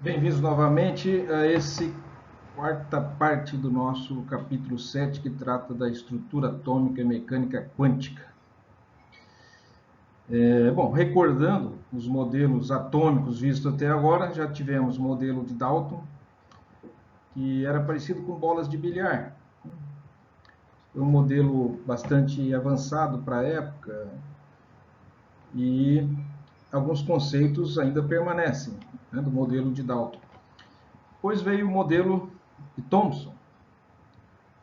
Bem-vindos novamente a esse quarta parte do nosso capítulo 7, que trata da estrutura atômica e mecânica quântica. Recordando os modelos atômicos vistos até agora, já tivemos o modelo de Dalton, que era parecido com bolas de bilhar. Um modelo bastante avançado para a época e alguns conceitos ainda permanecem, do modelo de Dalton. Depois veio o modelo de Thomson.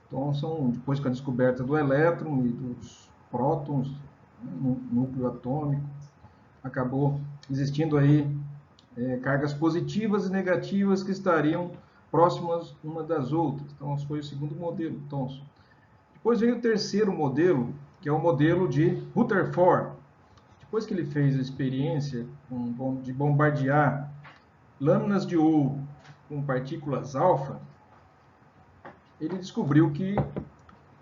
Thomson, depois com a descoberta do elétron e dos prótons no núcleo atômico, acabou existindo aí cargas positivas e negativas que estariam próximas uma das outras. Então, esse foi o segundo modelo, Thomson. Depois veio o terceiro modelo, que é o modelo de Rutherford. Depois que ele fez a experiência de bombardear lâminas de ouro com partículas alfa, ele descobriu que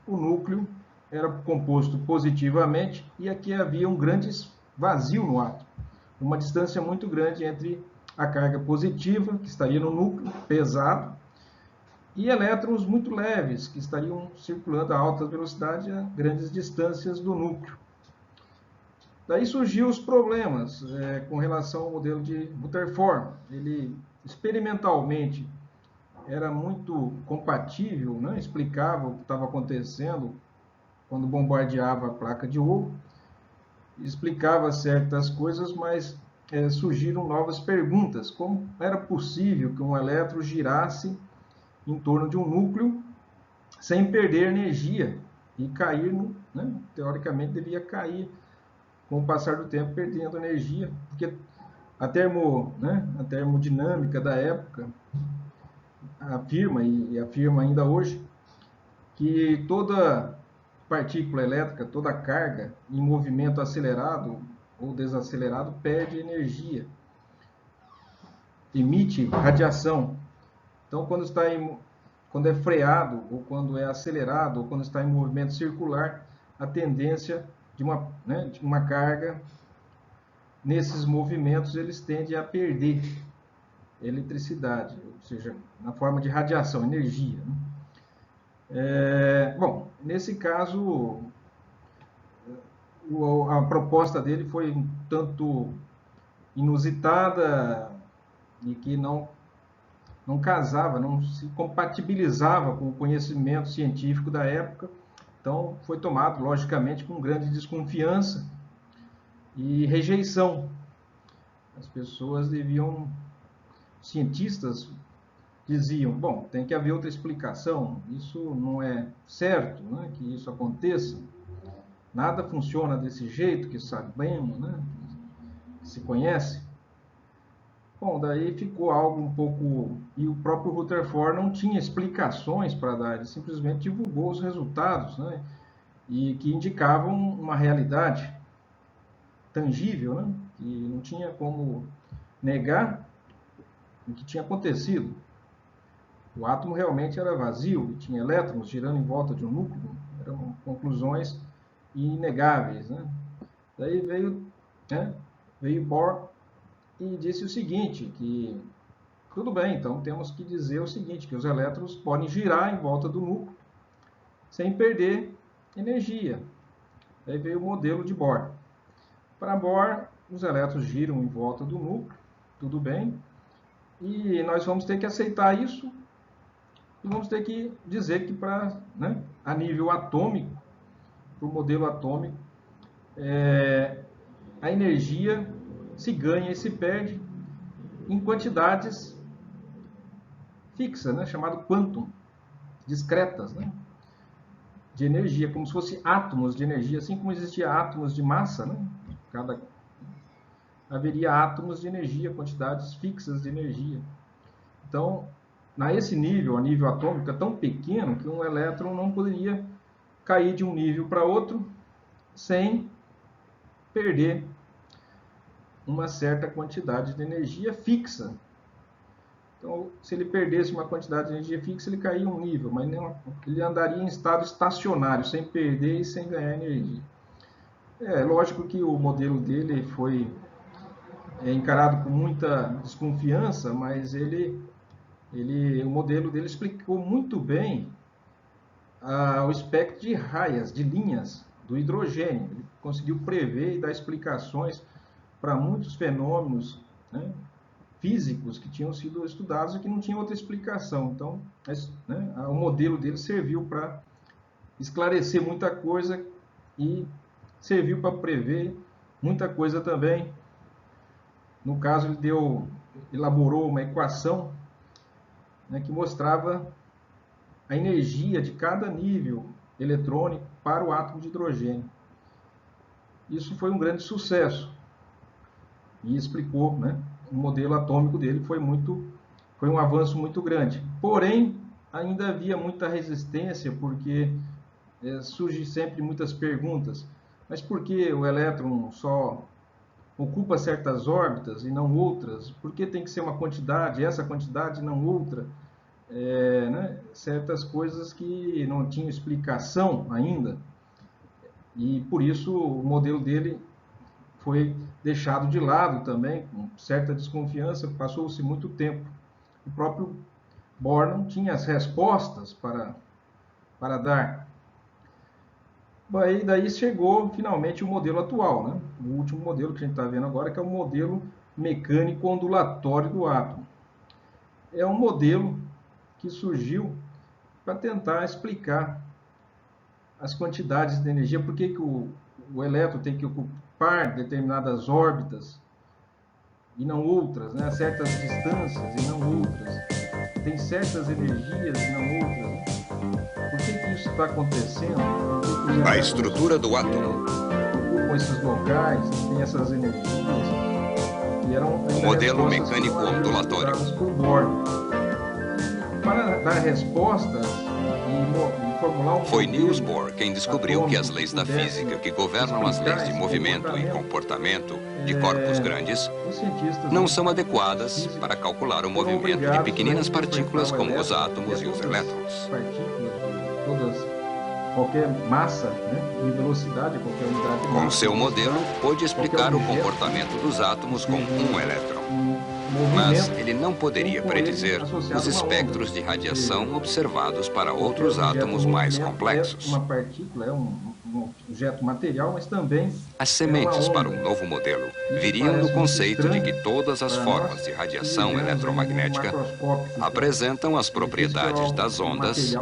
o núcleo era composto positivamente e aqui havia um grande vazio no átomo, uma distância muito grande entre a carga positiva, que estaria no núcleo, pesado, e elétrons muito leves, que estariam circulando a alta velocidade a grandes distâncias do núcleo. Daí surgiu os problemas com relação ao modelo de Rutherford. Ele experimentalmente era muito compatível, né? Explicava o que estava acontecendo quando bombardeava a placa de ouro, explicava certas coisas, mas surgiram novas perguntas. Como era possível que um elétron girasse em torno de um núcleo sem perder energia e cair, teoricamente devia cair com o passar do tempo perdendo energia, porque a termodinâmica da época afirma, e afirma ainda hoje, que toda partícula elétrica, toda carga em movimento acelerado ou desacelerado perde energia, emite radiação. Então, quando é freado, ou quando é acelerado, ou quando está em movimento circular, a tendência de uma carga nesses movimentos, eles tendem a perder eletricidade, ou seja, na forma de radiação, energia. Nesse caso, a proposta dele foi um tanto inusitada e que não casava, não se compatibilizava com o conhecimento científico da época. Então, foi tomado, logicamente, com grande desconfiança e rejeição. As pessoas cientistas diziam, bom, tem que haver outra explicação, isso não é certo, né, que isso aconteça. Nada funciona desse jeito que sabemos, que se conhece. Bom, daí ficou algo um pouco... E o próprio Rutherford não tinha explicações para dar, ele simplesmente divulgou os resultados, e que indicavam uma realidade tangível, que não tinha como negar o que tinha acontecido. O átomo realmente era vazio, tinha elétrons girando em volta de um núcleo, eram conclusões inegáveis. Daí veio Bohr e disse o seguinte, que tudo bem, então temos que dizer o seguinte, que os elétrons podem girar em volta do núcleo sem perder energia. Daí veio o modelo de Bohr. Para Bohr, os elétrons giram em volta do núcleo, tudo bem, e nós vamos ter que aceitar isso e vamos ter que dizer que a nível atômico, para o modelo atômico, a energia se ganha e se perde em quantidades fixas, chamado quantum, discretas, de energia, como se fosse átomos de energia, assim como existia átomos de massa, haveria átomos de energia, quantidades fixas de energia. Então, a nível atômico, é tão pequeno que um elétron não poderia cair de um nível para outro sem perder uma certa quantidade de energia fixa. Então, se ele perdesse uma quantidade de energia fixa, ele caía um nível, mas não, ele andaria em estado estacionário, sem perder e sem ganhar energia. É lógico que o modelo dele foi é encarado com muita desconfiança, mas o modelo dele explicou muito bem o espectro de raias, de linhas do hidrogênio. Ele conseguiu prever e dar explicações para muitos fenômenos, né, físicos que tinham sido estudados e que não tinham outra explicação. Então, né, o modelo dele serviu para esclarecer muita coisa e serviu para prever muita coisa também. No caso, ele elaborou uma equação, né, que mostrava a energia de cada nível eletrônico para o átomo de hidrogênio. Isso foi um grande sucesso e explicou, né, o modelo atômico dele foi um avanço muito grande. Porém, ainda havia muita resistência, porque surgem sempre muitas perguntas. Mas por que o elétron só ocupa certas órbitas e não outras? Por que tem que ser uma quantidade, essa quantidade e não outra? Né? Certas coisas que não tinham explicação ainda. E por isso o modelo dele foi deixado de lado também, com certa desconfiança, passou-se muito tempo. O próprio Bohr não tinha as respostas para dar. Daí chegou finalmente o modelo atual, né? O último modelo que a gente está vendo agora, que é o modelo mecânico ondulatório do átomo. É um modelo que surgiu para tentar explicar as quantidades de energia, por que o elétron tem que ocupar determinadas órbitas e não outras, né? Certas distâncias e não outras. Tem certas energias e não outras, né? Por que isso está acontecendo? A estrutura do átomo. Ocupam esses locais, tem essas energias. E eram modelo mecânico ondulatório. Por Bohr. Para dar respostas e formular Foi Niels Bohr quem descobriu que as leis da física que governam as leis de movimento e comportamento de corpos grandes não são adequadas para calcular o movimento de pequeninas partículas como os átomos e os elétrons. Qualquer massa, né, e velocidade, qualquer unidade de massa. Com seu modelo, pôde explicar o comportamento dos átomos com um elétron. Mas ele não poderia predizer os espectros de radiação observados para outros átomos mais complexos. Uma partícula é um objeto material, mas também as sementes para um novo modelo viriam do conceito de que todas as formas de radiação eletromagnética apresentam as propriedades das ondas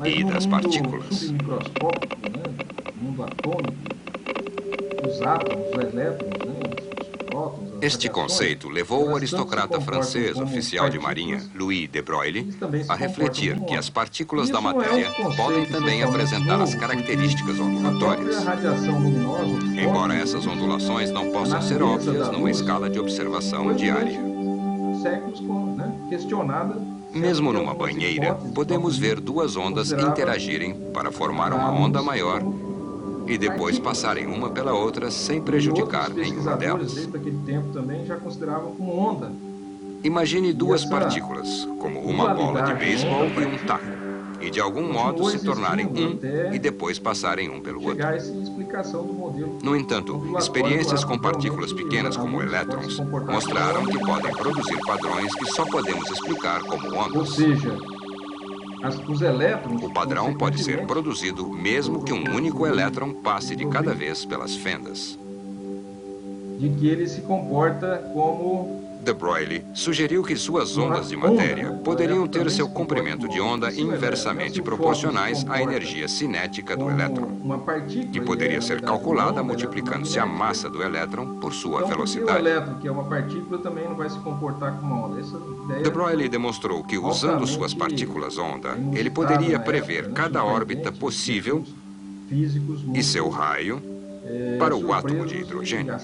e das partículas. Submicroscópico, né, no mundo atômico, os átomos, os elétrons, né, os prótons, este conceito levou o aristocrata francês oficial de marinha, Louis de Broglie, a refletir que as partículas da matéria podem também apresentar as características ondulatórias. Embora essas ondulações não possam ser óbvias numa escala de observação diária. Séculos, né, questionada. Mesmo numa banheira, podemos ver duas ondas interagirem para formar uma onda maior e depois passarem uma pela outra sem prejudicar nenhuma delas. Desde aquele tempo também já consideravam como onda. Imagine duas partículas, como uma bola de beisebol e um taco, e de algum modo se tornarem um e depois passarem um pelo outro. No entanto, experiências com partículas pequenas como elétrons mostraram que podem produzir padrões que só podemos explicar como ondas. Ou seja, os elétrons... O padrão pode ser produzido mesmo que um único elétron passe de cada vez pelas fendas. De que ele se comporta como... De Broglie sugeriu que suas ondas de matéria poderiam ter seu comprimento de onda inversamente proporcionais à energia cinética do elétron, que poderia ser calculada multiplicando-se a massa do elétron por sua velocidade. O elétron, que é uma partícula, também não vai se comportar como uma onda. De Broglie demonstrou que, usando suas partículas onda, ele poderia prever cada órbita possível e seu raio para o átomo de hidrogênio.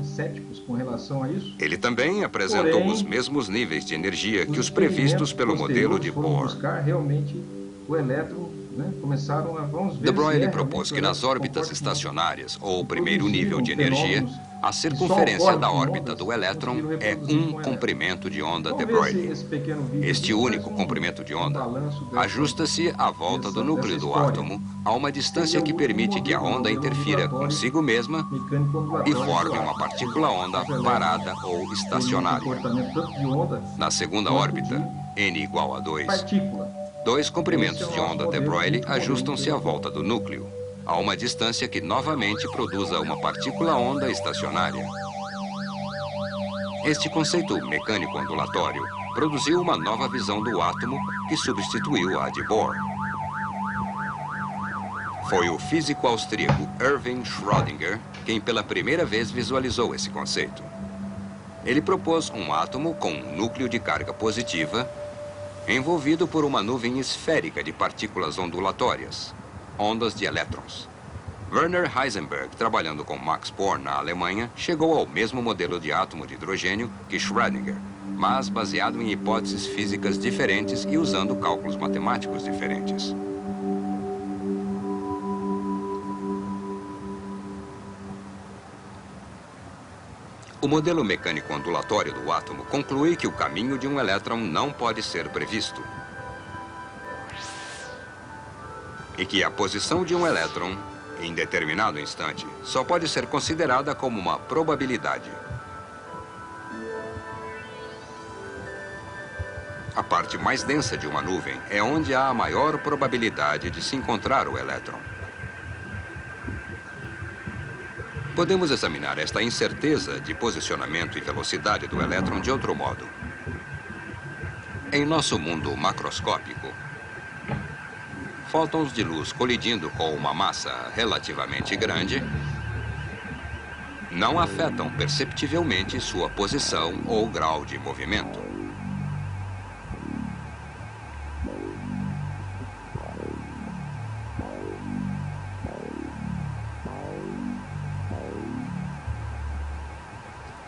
Céticos com relação a isso. Ele também apresentou os mesmos níveis de energia que os previstos pelo modelo de Bohr. Realmente o elétron, né, começaram a, De Broglie propôs que nas órbitas estacionárias, ou primeiro nível de energia, A circunferência da órbita do elétron é um comprimento de onda de Broglie. Este único comprimento de onda ajusta-se à volta do núcleo do átomo a uma distância que permite que a onda interfira consigo mesma e forme uma partícula-onda parada ou estacionária. Na segunda órbita, n igual a 2, dois comprimentos de onda de Broglie ajustam-se à volta do núcleo, a uma distância que novamente produza uma partícula-onda estacionária. Este conceito mecânico ondulatório produziu uma nova visão do átomo que substituiu a de Bohr. Foi o físico austríaco Erwin Schrödinger quem pela primeira vez visualizou esse conceito. Ele propôs um átomo com um núcleo de carga positiva envolvido por uma nuvem esférica de partículas ondulatórias, ondas de elétrons. Werner Heisenberg, trabalhando com Max Born na Alemanha, chegou ao mesmo modelo de átomo de hidrogênio que Schrödinger, mas baseado em hipóteses físicas diferentes e usando cálculos matemáticos diferentes. O modelo mecânico ondulatório do átomo conclui que o caminho de um elétron não pode ser previsto e que a posição de um elétron, em determinado instante, só pode ser considerada como uma probabilidade. A parte mais densa de uma nuvem é onde há a maior probabilidade de se encontrar o elétron. Podemos examinar esta incerteza de posicionamento e velocidade do elétron de outro modo. Em nosso mundo macroscópico, fótons de luz colidindo com uma massa relativamente grande não afetam perceptivelmente sua posição ou grau de movimento.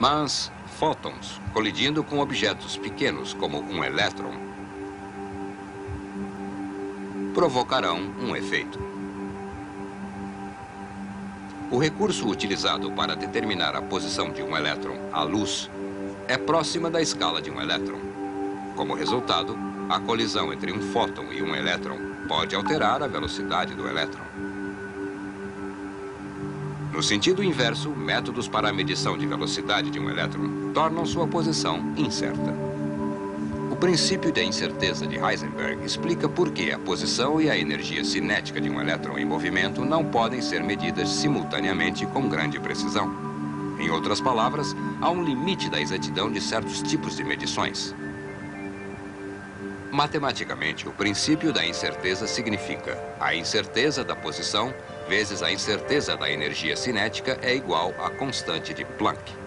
Mas fótons colidindo com objetos pequenos como um elétron provocarão um efeito. O recurso utilizado para determinar a posição de um elétron, a luz, é próxima da escala de um elétron. Como resultado, a colisão entre um fóton e um elétron pode alterar a velocidade do elétron. No sentido inverso, métodos para a medição de velocidade de um elétron tornam sua posição incerta. O princípio da incerteza de Heisenberg explica por que a posição e a energia cinética de um elétron em movimento não podem ser medidas simultaneamente com grande precisão. Em outras palavras, há um limite da exatidão de certos tipos de medições. Matematicamente, o princípio da incerteza significa a incerteza da posição vezes a incerteza da energia cinética é igual à constante de Planck.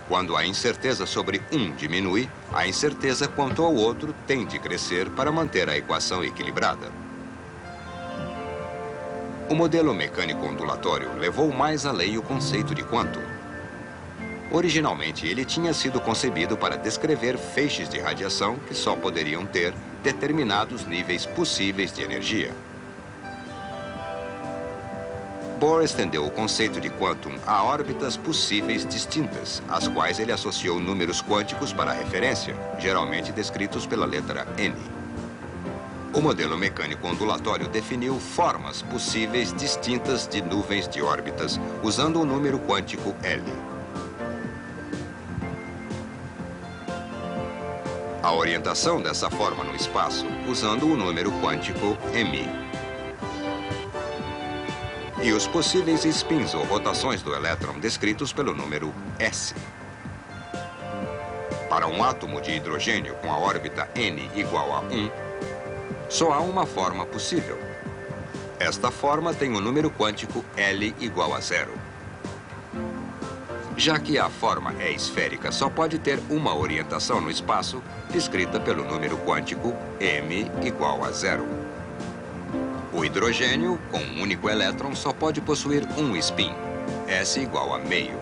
Quando a incerteza sobre um diminui, a incerteza quanto ao outro tem de crescer para manter a equação equilibrada. O modelo mecânico ondulatório levou mais além o conceito de quantum. Originalmente, ele tinha sido concebido para descrever feixes de radiação que só poderiam ter determinados níveis possíveis de energia. Bohr estendeu o conceito de quantum a órbitas possíveis distintas, às quais ele associou números quânticos para referência, geralmente descritos pela letra n. O modelo mecânico ondulatório definiu formas possíveis distintas de nuvens de órbitas, usando o número quântico L. A orientação dessa forma no espaço, usando o número quântico m. E os possíveis spins ou rotações do elétron descritos pelo número S. Para um átomo de hidrogênio com a órbita n igual a 1, só há uma forma possível. Esta forma tem o número quântico L igual a 0. Já que a forma é esférica, só pode ter uma orientação no espaço, descrita pelo número quântico m igual a 0. O hidrogênio, com um único elétron, só pode possuir um spin, S igual a meio.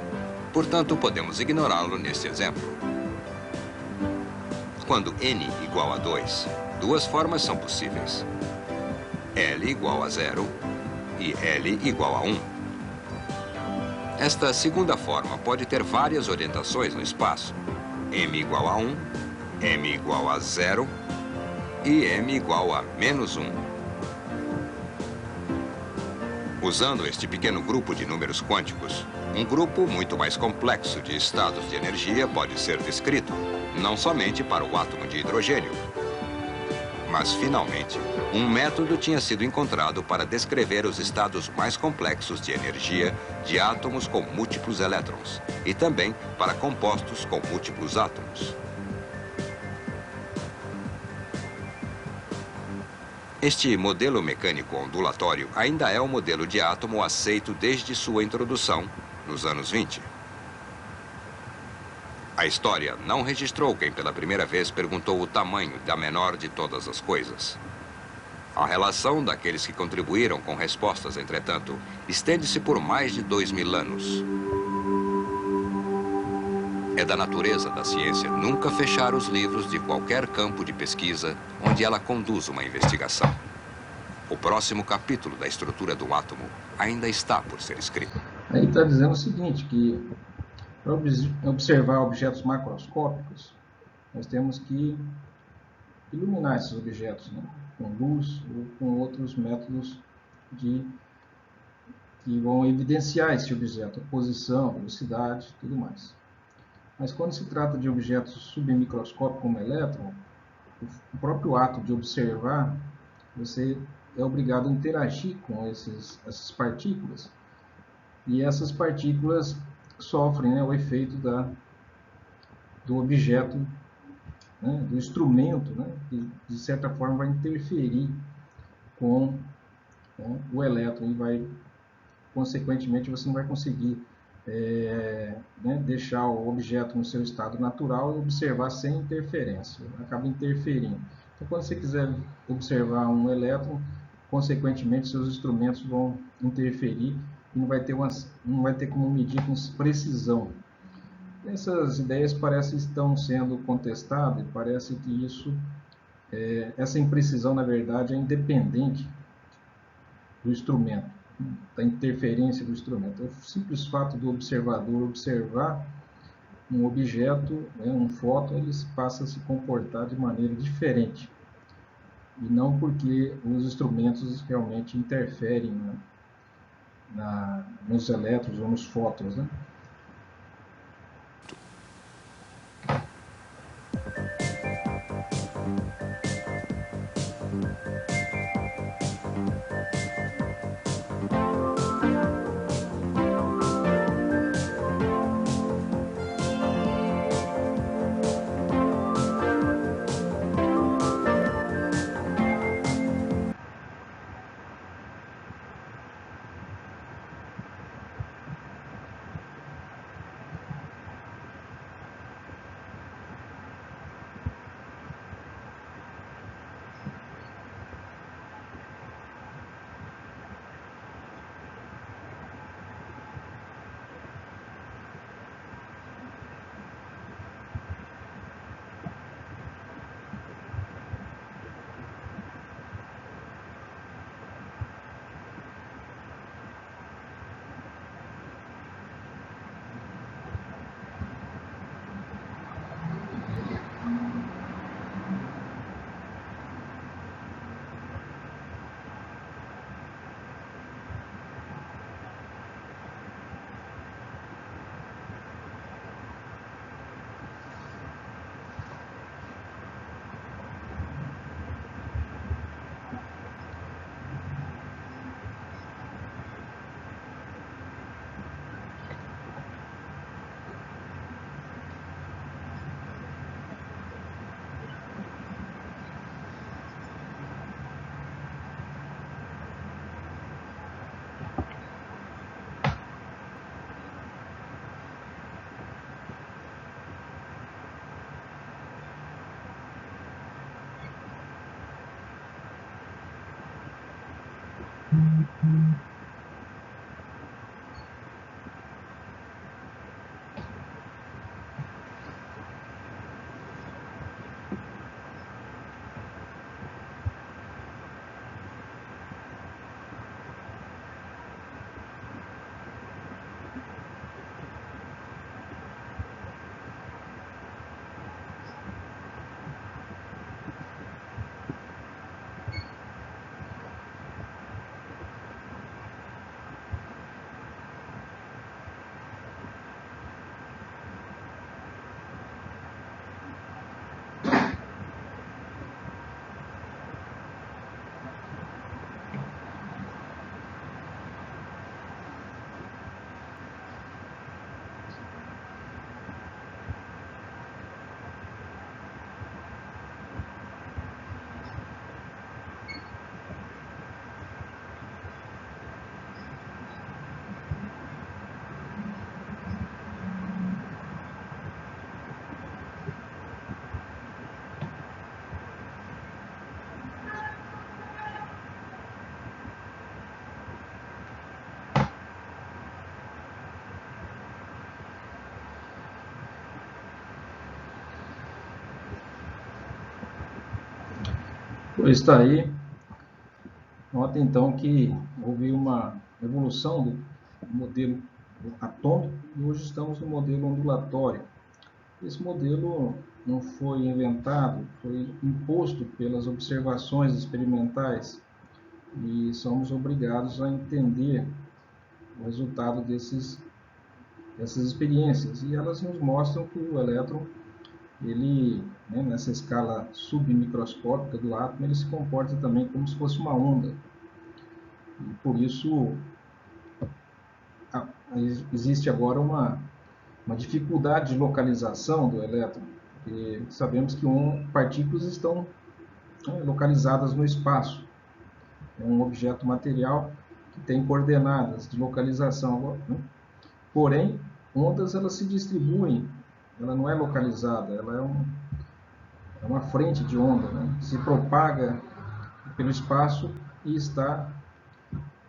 Portanto, podemos ignorá-lo neste exemplo. Quando n igual a 2, duas formas são possíveis. L igual a 0 e L igual a 1. Esta segunda forma pode ter várias orientações no espaço. M igual a 1, M igual a 0 e M igual a -1. Usando este pequeno grupo de números quânticos, um grupo muito mais complexo de estados de energia pode ser descrito, não somente para o átomo de hidrogênio. Mas, finalmente, um método tinha sido encontrado para descrever os estados mais complexos de energia de átomos com múltiplos elétrons e também para compostos com múltiplos átomos. Este modelo mecânico ondulatório ainda é o modelo de átomo aceito desde sua introdução, nos anos 20. A história não registrou quem pela primeira vez perguntou o tamanho da menor de todas as coisas. A relação daqueles que contribuíram com respostas, entretanto, estende-se por mais de 2000 anos. É da natureza da ciência nunca fechar os livros de qualquer campo de pesquisa onde ela conduz uma investigação. O próximo capítulo da estrutura do átomo ainda está por ser escrito. Aí está dizendo o seguinte, que para observar objetos macroscópicos, nós temos que iluminar esses objetos, né, com luz ou com outros métodos que vão evidenciar esse objeto, a posição, velocidade, tudo mais. Mas quando se trata de objetos submicroscópicos como elétron, o próprio ato de observar, você é obrigado a interagir com essas partículas, e essas partículas sofrem, né, o efeito do objeto, né, do instrumento, né, que de certa forma vai interferir com, né, o elétron e vai, consequentemente, você não vai conseguir né, deixar o objeto no seu estado natural e observar sem interferência, acaba interferindo. Então, quando você quiser observar um elétron, consequentemente, seus instrumentos vão interferir e não vai ter como medir com precisão. Essas ideias parecem estão sendo contestadas, e parece que essa imprecisão, na verdade, é independente do instrumento, da interferência do instrumento. O simples fato do observador observar um objeto, né, um fóton, ele passa a se comportar de maneira diferente, e não porque os instrumentos realmente interferem nos elétrons ou nos fótons, né? Pois está aí. Nota então que houve uma evolução do modelo atômico e hoje estamos no modelo ondulatório. Esse modelo não foi inventado, foi imposto pelas observações experimentais e somos obrigados a entender o resultado dessas experiências. E elas nos mostram que o elétron, ele, né, nessa escala submicroscópica do átomo, ele se comporta também como se fosse uma onda. E por isso existe agora uma dificuldade de localização do elétron. E sabemos que partículas estão, né, localizadas no espaço. É um objeto material que tem coordenadas de localização. Né? Porém, ondas elas se distribuem, ela não é localizada, ela é uma frente de onda, né? Se propaga pelo espaço e está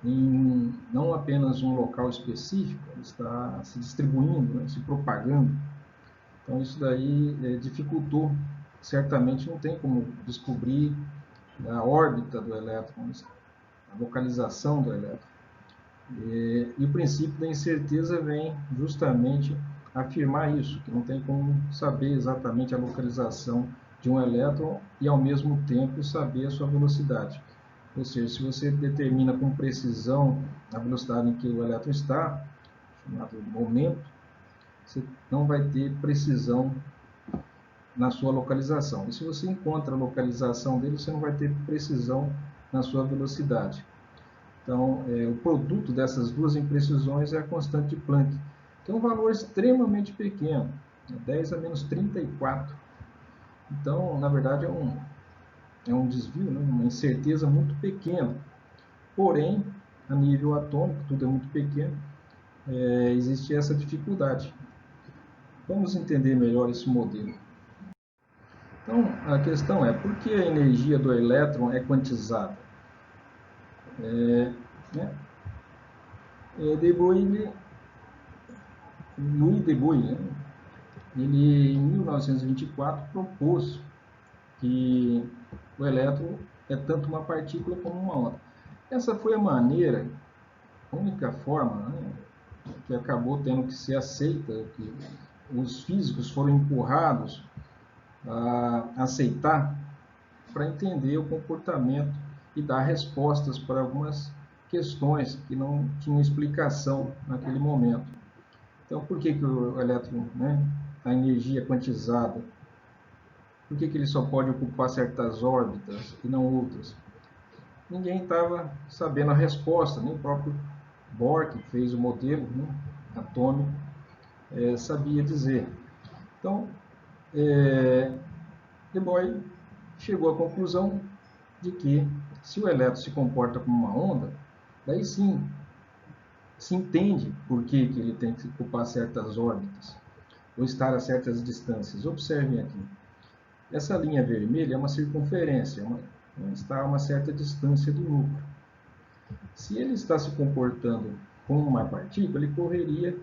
em não apenas um local específico, está se distribuindo, né? Se propagando. Então isso daí dificultou, certamente não tem como descobrir a órbita do elétron, a localização do elétron. E o princípio da incerteza vem justamente afirmar isso, que não tem como saber exatamente a localização de um elétron e ao mesmo tempo saber a sua velocidade. Ou seja, se você determina com precisão a velocidade em que o elétron está, chamado momento, você não vai ter precisão na sua localização. E se você encontra a localização dele, você não vai ter precisão na sua velocidade. Então, o produto dessas duas imprecisões é a constante de Planck, que é um valor extremamente pequeno, 10 a menos 34. Então, na verdade, é um desvio, né? Uma incerteza muito pequena. Porém, a nível atômico, tudo é muito pequeno, existe essa dificuldade. Vamos entender melhor esse modelo. Então, a questão é, por que a energia do elétron é quantizada? Louis de Broglie, né? Ele, em 1924, propôs que o elétron é tanto uma partícula como uma onda. Essa foi a maneira, a única forma, né, que acabou tendo que ser aceita, que os físicos foram empurrados a aceitar para entender o comportamento e dar respostas para algumas questões que não tinham explicação naquele momento. Então, por que o elétron, né, a energia quantizada, por que ele só pode ocupar certas órbitas e não outras? Ninguém estava sabendo a resposta, nem o próprio Bohr, que fez o modelo, né, atômico, sabia dizer. Então, de Broglie chegou à conclusão de que, se o elétron se comporta como uma onda, daí sim se entende por que ele tem que ocupar certas órbitas ou estar a certas distâncias. Observem aqui. Essa linha vermelha é uma circunferência, está a uma certa distância do núcleo. Se ele está se comportando como uma partícula, ele correria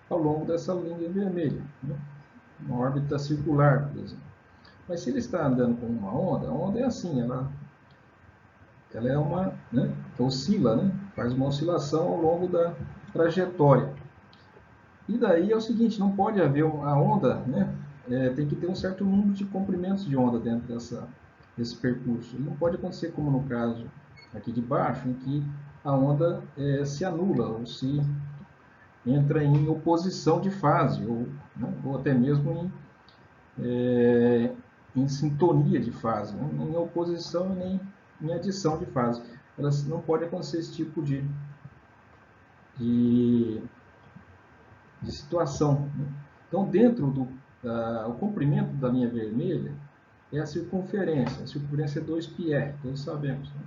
ao longo dessa linha vermelha, né? Uma órbita circular, por exemplo. Mas se ele está andando como uma onda, a onda é assim, ela é uma, né, oscila, né, faz uma oscilação ao longo da trajetória. E daí é o seguinte, não pode haver a onda, né, tem que ter um certo número de comprimentos de onda dentro desse percurso. E não pode acontecer como no caso aqui de baixo, em que a onda se anula ou se entra em oposição de fase, ou, né, ou até mesmo em sintonia de fase, né, nem em oposição nem em adição de fase. Elas não pode acontecer esse tipo de situação, né? Então, dentro o comprimento da linha vermelha é a circunferência. A circunferência é 2πr, todos sabemos, né?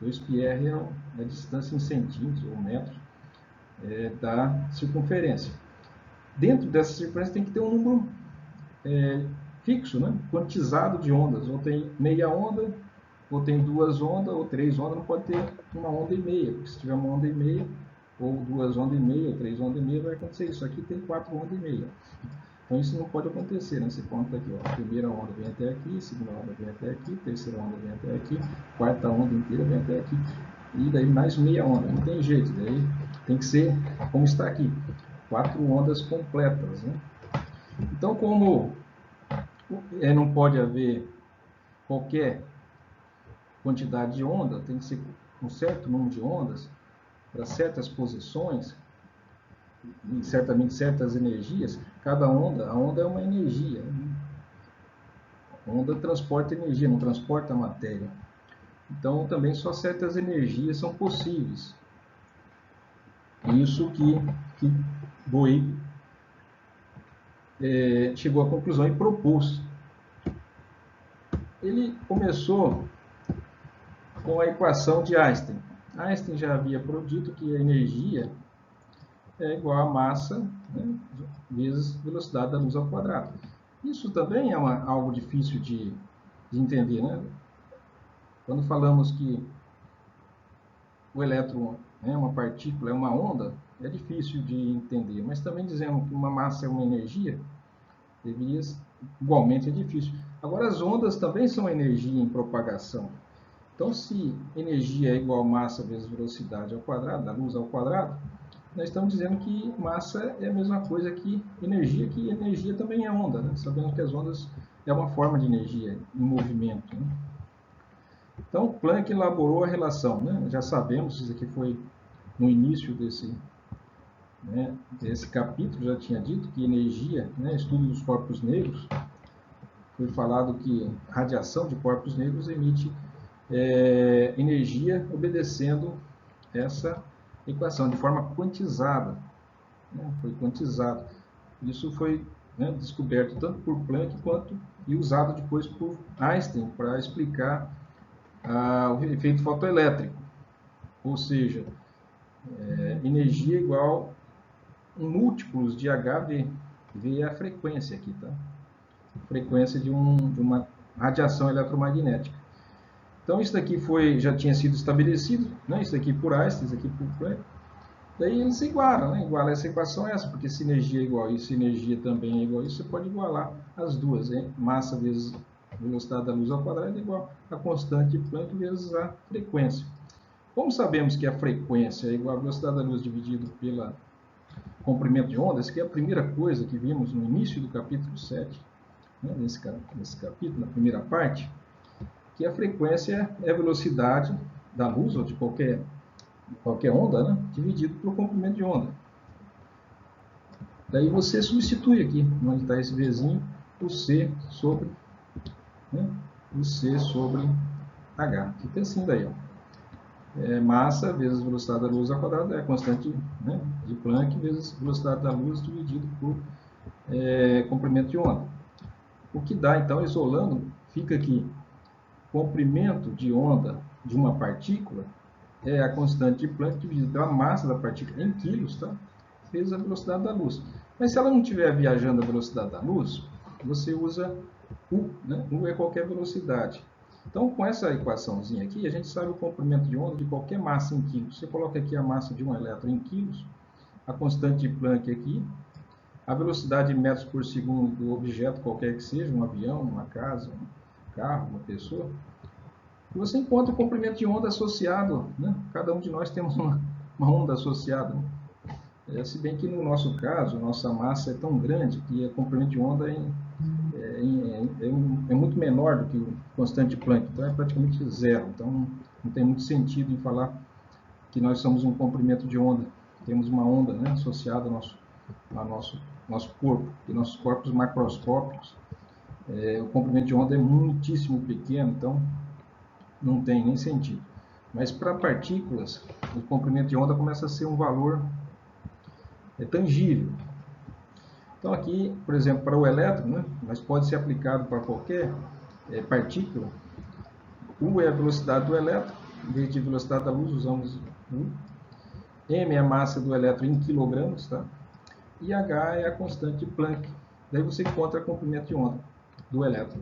2πr é a distância em centímetros ou metros da circunferência. Dentro dessa circunferência tem que ter um número fixo, né? Quantizado de ondas. Ou tem meia onda, ou tem duas ondas, ou três ondas. Não pode ter uma onda e meia, porque se tiver uma onda e meia, ou duas ondas e meia, ou três ondas e meia, vai acontecer isso. Aqui tem 4 ondas e meia. Então isso não pode acontecer, né? Você conta aqui, ó, a primeira onda vem até aqui, a segunda onda vem até aqui, a terceira onda vem até aqui, a quarta onda inteira vem até aqui, e daí mais meia onda, não tem jeito, daí tem que ser como está aqui, 4 ondas completas, né? Então, como não pode haver qualquer quantidade de onda, tem que ser um certo número de ondas para certas posições, e certamente certas energias. Cada onda, a onda é uma energia, né? A onda transporta energia, não transporta matéria. Então, também só certas energias são possíveis. Isso que Boyle chegou à conclusão e propôs. Ele começou com a equação de Einstein. Einstein já havia dito que a energia é igual a massa, né, vezes velocidade da luz ao quadrado. Isso também é algo difícil de entender, né? Quando falamos que o elétron é uma partícula, é uma onda, é difícil de entender. Mas também dizendo que uma massa é uma energia, deveria, igualmente é difícil. Agora, as ondas também são energia em propagação. Então, se energia é igual a massa vezes velocidade ao quadrado, da luz ao quadrado, nós estamos dizendo que massa é a mesma coisa que energia também é onda, né? Sabemos que as ondas é uma forma de energia em movimento, né? Então, Planck elaborou a relação, né? Já sabemos, isso aqui foi no início desse capítulo, já tinha dito que energia, né, estudo dos corpos negros, foi falado que radiação de corpos negros emite energia obedecendo essa equação de forma quantizada, né? Foi quantizado. Isso foi, né, descoberto tanto por Planck quanto e usado depois por Einstein para explicar o efeito fotoelétrico, ou seja, energia igual múltiplos de HV. V é a frequência aqui, tá? Frequência de uma radiação eletromagnética. Então isso daqui já tinha sido estabelecido, né? Isso aqui por Einstein, isso aqui por Planck. Daí eles igualam, né? Iguala essa equação é essa, porque se energia é igual a isso, energia também é igual a isso, você pode igualar as duas, hein? Massa vezes velocidade da luz ao quadrado é igual a constante de Planck vezes a frequência. Como sabemos que a frequência é igual a velocidade da luz dividido pela comprimento de ondas, que é a primeira coisa que vimos no início do capítulo 7, né, nesse capítulo, na primeira parte, que a frequência é a velocidade da luz, ou de qualquer onda, né, dividido pelo comprimento de onda. Daí você substitui aqui, onde está esse Vzinho, o C sobre, né, o C sobre H. Fica assim daí, ó. Massa vezes velocidade da luz ao quadrado é a constante, né, de Planck vezes velocidade da luz dividido por comprimento de onda. O que dá, então, isolando, fica aqui, comprimento de onda de uma partícula é a constante de Planck dividido pela massa da partícula em quilos, tá? Vezes a velocidade da luz. Mas se ela não estiver viajando a velocidade da luz, você usa U, né? U é qualquer velocidade. Então, com essa equaçãozinha aqui, a gente sabe o comprimento de onda de qualquer massa em quilos. Você coloca aqui a massa de um elétron em quilos, a constante de Planck aqui, a velocidade em metros por segundo do objeto, qualquer que seja, um avião, uma casa, um carro, uma pessoa, e você encontra o comprimento de onda associado, né? Cada um de nós temos uma onda associada. Se bem que no nosso caso, nossa massa é tão grande que o comprimento de onda é muito menor do que o constante de Planck, então é praticamente zero. Então não tem muito sentido em falar que nós somos um comprimento de onda. Temos uma onda, né, associada ao nosso corpo, e nossos corpos macroscópicos. O comprimento de onda é muitíssimo pequeno, então não tem nem sentido. Mas para partículas, o comprimento de onda começa a ser um valor tangível. Então aqui, por exemplo, para o elétron, né, mas pode ser aplicado para qualquer partícula. U é a velocidade do elétron, em vez de velocidade da luz usamos U. M é a massa do elétron em quilogramas, tá? E H é a constante de Planck. Daí você encontra o comprimento de onda do elétron.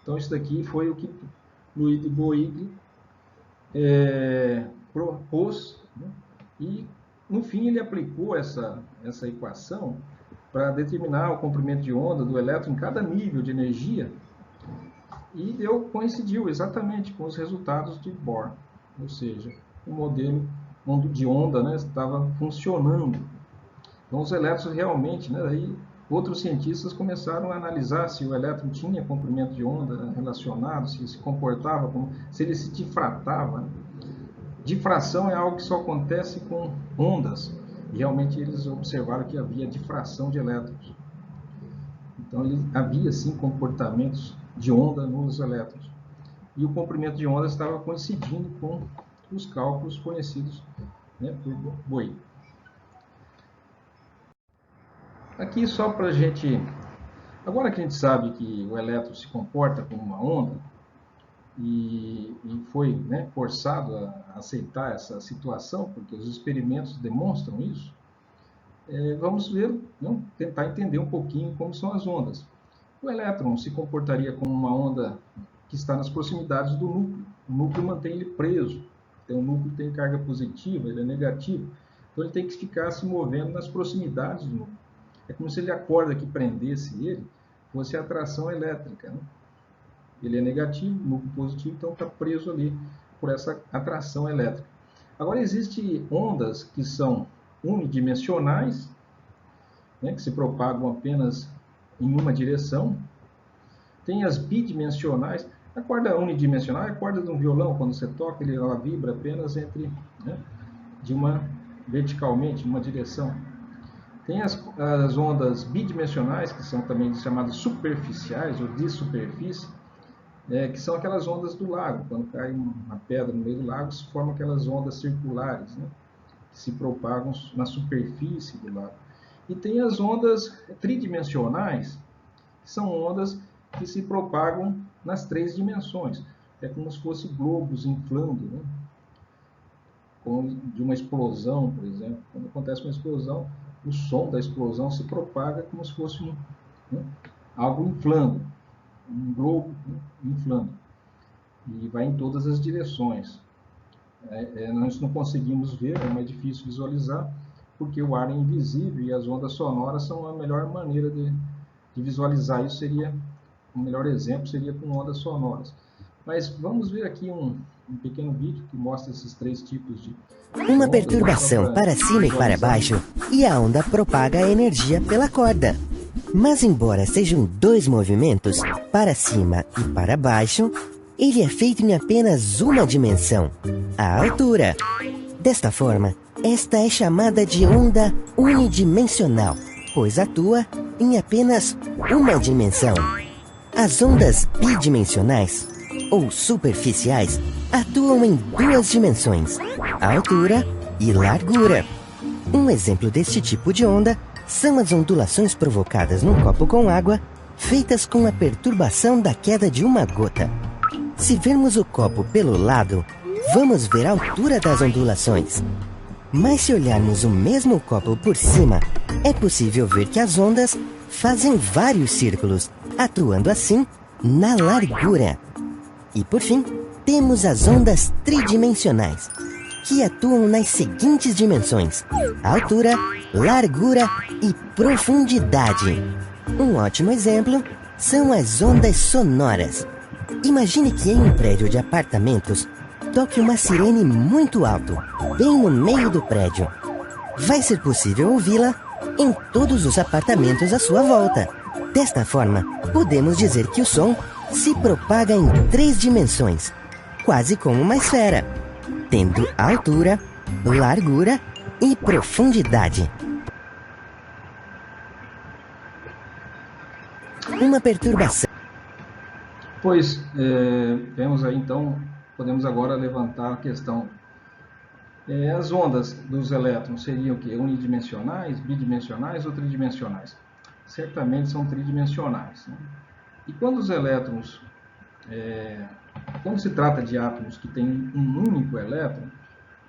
Então isso daqui foi o que Louis de Broglie propôs, né? E no fim ele aplicou essa equação para determinar o comprimento de onda do elétron em cada nível de energia, e coincidiu exatamente com os resultados de Bohr, ou seja, o modelo de onda, né, estava funcionando. Então os elétrons realmente, né, aí outros cientistas começaram a analisar se o elétron tinha comprimento de onda relacionado, se comportava, se ele se difratava, né? Difração é algo que só acontece com ondas. E realmente eles observaram que havia difração de elétrons. Então havia sim comportamentos de onda nos elétrons. E o comprimento de onda estava coincidindo com os cálculos conhecidos, né, por Bohr. Aqui só para a gente... Agora que a gente sabe que o elétron se comporta como uma onda, e foi, né, forçado a aceitar essa situação, porque os experimentos demonstram isso, vamos ver, não, tentar entender um pouquinho como são as ondas. O elétron se comportaria como uma onda que está nas proximidades do núcleo. O núcleo mantém ele preso. Então, o núcleo tem carga positiva, ele é negativo. Então, ele tem que ficar se movendo nas proximidades do núcleo. É como se ele, a corda que prendesse ele fosse a atração elétrica, né? Ele é negativo, núcleo positivo, então está preso ali por essa atração elétrica. Agora, existem ondas que são unidimensionais, né, que se propagam apenas em uma direção. Tem as bidimensionais. A corda unidimensional é a corda de um violão, quando você toca, ela vibra apenas entre, né, verticalmente, em uma direção. Tem as ondas bidimensionais, que são também chamadas superficiais ou de superfície, que são aquelas ondas do lago. Quando cai uma pedra no meio do lago, se formam aquelas ondas circulares, né, que se propagam na superfície do lago. E tem as ondas tridimensionais, que são ondas que se propagam nas 3 dimensões. É como se fossem globos inflando, né, de uma explosão, por exemplo. Quando acontece uma explosão, o som da explosão se propaga como se fosse algo inflando, um globo, né, inflando, e vai em todas as direções. Nós não conseguimos ver, é mais difícil visualizar, porque o ar é invisível e as ondas sonoras são a melhor maneira de visualizar isso. O melhor exemplo seria com ondas sonoras. Mas vamos ver aqui um pequeno vídeo que mostra esses 3 tipos de uma perturbação para cima e para baixo, e a onda propaga a energia pela corda. Mas embora sejam 2 movimentos, para cima e para baixo, ele é feito em apenas uma dimensão, a altura. Desta forma, esta é chamada de onda unidimensional, pois atua em apenas uma dimensão. As ondas bidimensionais, ou superficiais, atuam em 2 dimensões, altura e largura. Um exemplo deste tipo de onda são as ondulações provocadas num copo com água, feitas com a perturbação da queda de uma gota. Se vermos o copo pelo lado, vamos ver a altura das ondulações. Mas se olharmos o mesmo copo por cima, é possível ver que as ondas fazem vários círculos, atuando assim na largura. E por fim, temos as ondas tridimensionais, que atuam nas seguintes dimensões: altura, largura e profundidade. Um ótimo exemplo são as ondas sonoras. Imagine que em um prédio de apartamentos toque uma sirene muito alto, bem no meio do prédio. Vai ser possível ouvi-la em todos os apartamentos à sua volta. Desta forma, podemos dizer que o som se propaga em 3 dimensões, quase como uma esfera, tendo altura, largura e profundidade. Uma perturbação. Pois, vemos aí então, podemos agora levantar a questão. As ondas dos elétrons seriam o quê? Unidimensionais, bidimensionais ou tridimensionais? Certamente são tridimensionais, né? E quando os elétrons, quando se trata de átomos que têm um único elétron,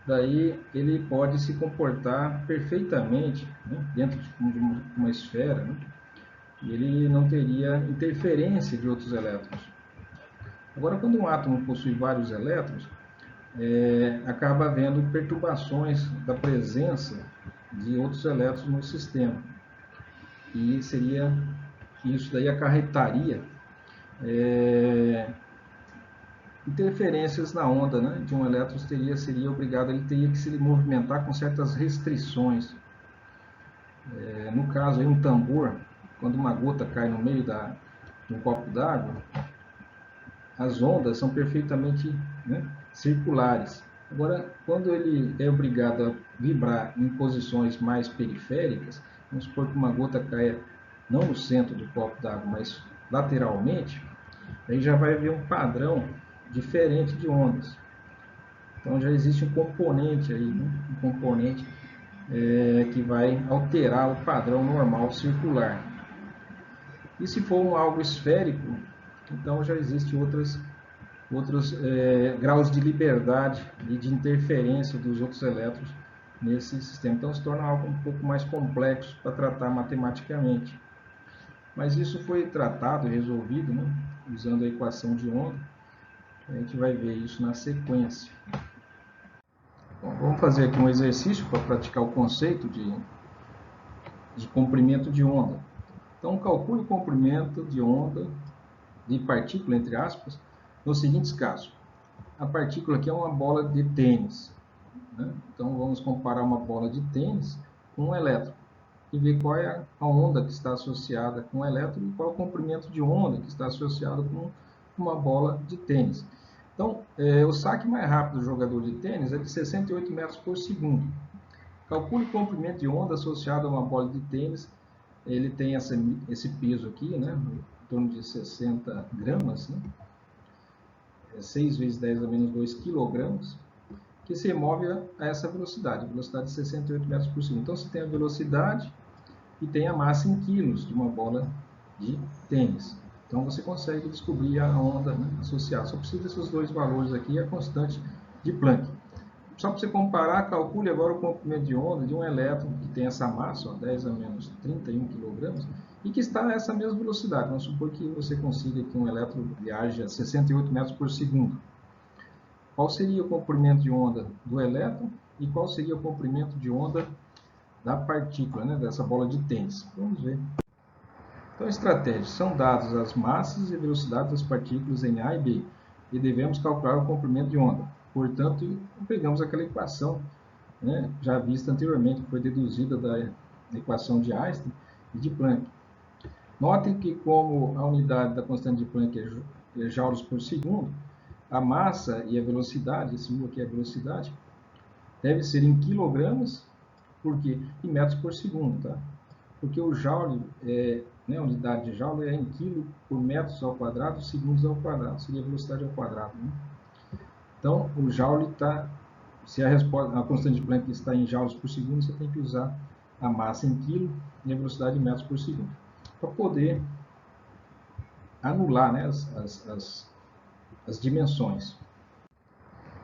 daí ele pode se comportar perfeitamente, né, dentro de uma esfera, né, e ele não teria interferência de outros elétrons. Agora, quando um átomo possui vários elétrons, acaba havendo perturbações da presença de outros elétrons no sistema. e isso daí acarretaria interferências na onda, né, de um elétron. Seria obrigado, ele teria que se movimentar com certas restrições. No caso aí, um tambor, quando uma gota cai no meio de um copo d'água, as ondas são perfeitamente, né, circulares. Agora, quando ele é obrigado a vibrar em posições mais periféricas, vamos supor que uma gota caia não no centro do copo d'água, mas lateralmente, aí já vai haver um padrão diferente de ondas. Então já existe um componente aí, né? Um componente que vai alterar o padrão normal circular. E se for algo esférico, então já existem outros graus de liberdade e de interferência dos outros elétrons nesse sistema. Então se torna algo um pouco mais complexo para tratar matematicamente. Mas isso foi tratado e resolvido, né, usando a equação de onda. A gente vai ver isso na sequência. Bom, vamos fazer aqui um exercício para praticar o conceito de comprimento de onda. Então, calcule o comprimento de onda de partícula, entre aspas, nos seguintes casos. A partícula aqui é uma bola de tênis, né? Então, vamos comparar uma bola de tênis com um elétron e ver qual é a onda que está associada com o elétron e qual é o comprimento de onda que está associado com uma bola de tênis. Então, o saque mais rápido do jogador de tênis é de 68 metros por segundo. Calcule o comprimento de onda associado a uma bola de tênis. Ele tem esse peso aqui, né, em torno de 60 gramas, né, 6 vezes 10 a menos 2 quilogramas, que se move a essa velocidade de 68 metros por segundo. Então, você tem a velocidade e tem a massa em quilos de uma bola de tênis. Então, você consegue descobrir a onda, né, associada. Só precisa desses dois valores aqui, a constante de Planck. Só para você comparar, calcule agora o comprimento de onda de um elétron que tem essa massa, ó, 10 a menos 31 kg, e que está nessa mesma velocidade. Vamos supor que você consiga que um elétron viaje a 68 metros por segundo. Qual seria o comprimento de onda do elétron e qual seria o comprimento de onda da partícula, né, dessa bola de tênis? Vamos ver. Então, estratégias. São dados as massas e velocidades das partículas em A e B e devemos calcular o comprimento de onda. Portanto, pegamos aquela equação, né, já vista anteriormente, que foi deduzida da equação de Einstein e de Planck. Notem que, como a unidade da constante de Planck é joules por segundo, a massa e a velocidade, esse U aqui é a velocidade, deve ser em quilogramas, porque em metros por segundo, tá? Porque o joule, a unidade de joule é em quilo por metros ao quadrado, segundos ao quadrado, seria a velocidade ao quadrado, né? Então, o joule está, se a constante de Planck está em joules por segundo, você tem que usar a massa em quilo e a velocidade em metros por segundo, para poder anular, né, as dimensões.